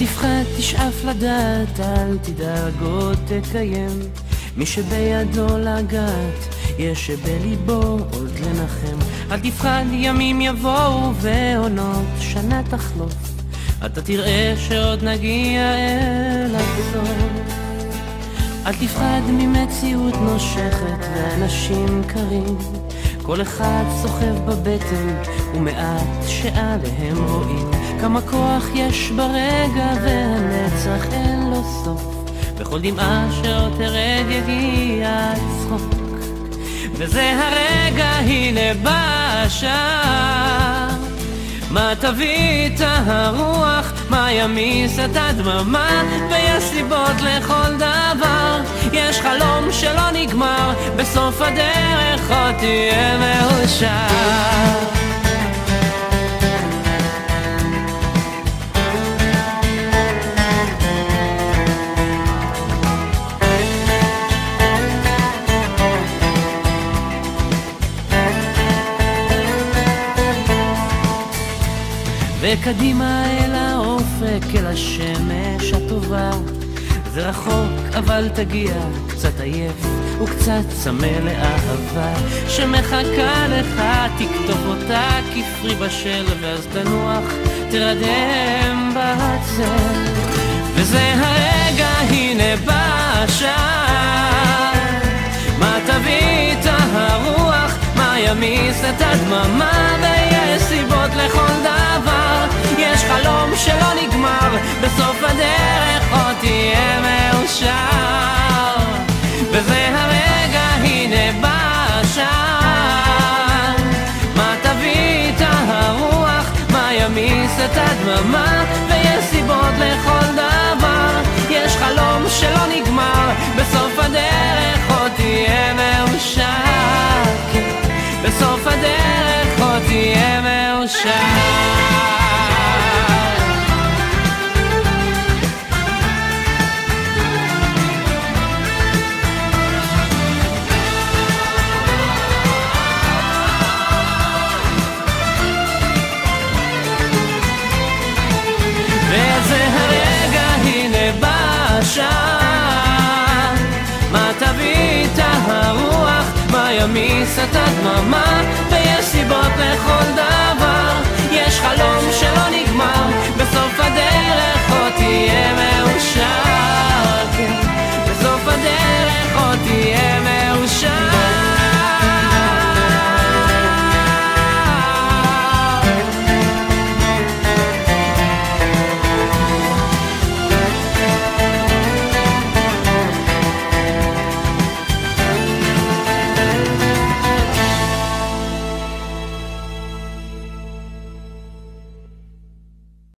תפחד, תשאף לדעת, אל תדאג עוד תקיים. מי שבידו לגעת, יש שבליבו עוד לנחם. אל תפחד, ימים יבואו ועונות שנה תחלוף, אתה תראה שעוד נגיע אל הסוף. אל תפחד ממציאות נושכת ואנשים קרים, כל אחד סוחב בבטן ומעט שעליהם רואים. כמה כוח יש ברגע והנצח אין לו סוף, בכל דמעה שעוד תרד יגיע צחוק. וזה הרגע, הנה בא השעה, מה תביא את הרוח, מה ימיס את הדממה, ויש סיבות לכל דבר, יש חלום שלא נגמר, בסוף הדרך עוד תהיה מאושר. וקדימה אל האופק, אל השמש הטובה, זה רחוק אבל תגיע, קצת עייף וקצת צמא לאהבה שמחכה לך, תכתוב אותה כפרי בשל, ואז תנוח, תרדם בצל. וזה הרגע, הנה בא השעה, מה תביא את הרוח, מה ימיס את הדממה, ויש סיבות לכל דבר, יש חלום שלא נגמר, בסוף הדרך עוד תהיה מאושר. וזה הרגע, הנה בא השעה, מה תביא את הרוח, מה ימיס את הדממה, ויש סיבות לכל דבר, יש חלום שלא נגמר, בסוף הדרך עוד תהיה מאושר. בסוף הדרך עוד תהיה מאושר. וזה הרגע, הנה בא השעה, מה תביא את הרוח, מה ימיס את הדממה, ויש סיבות לכל דבר,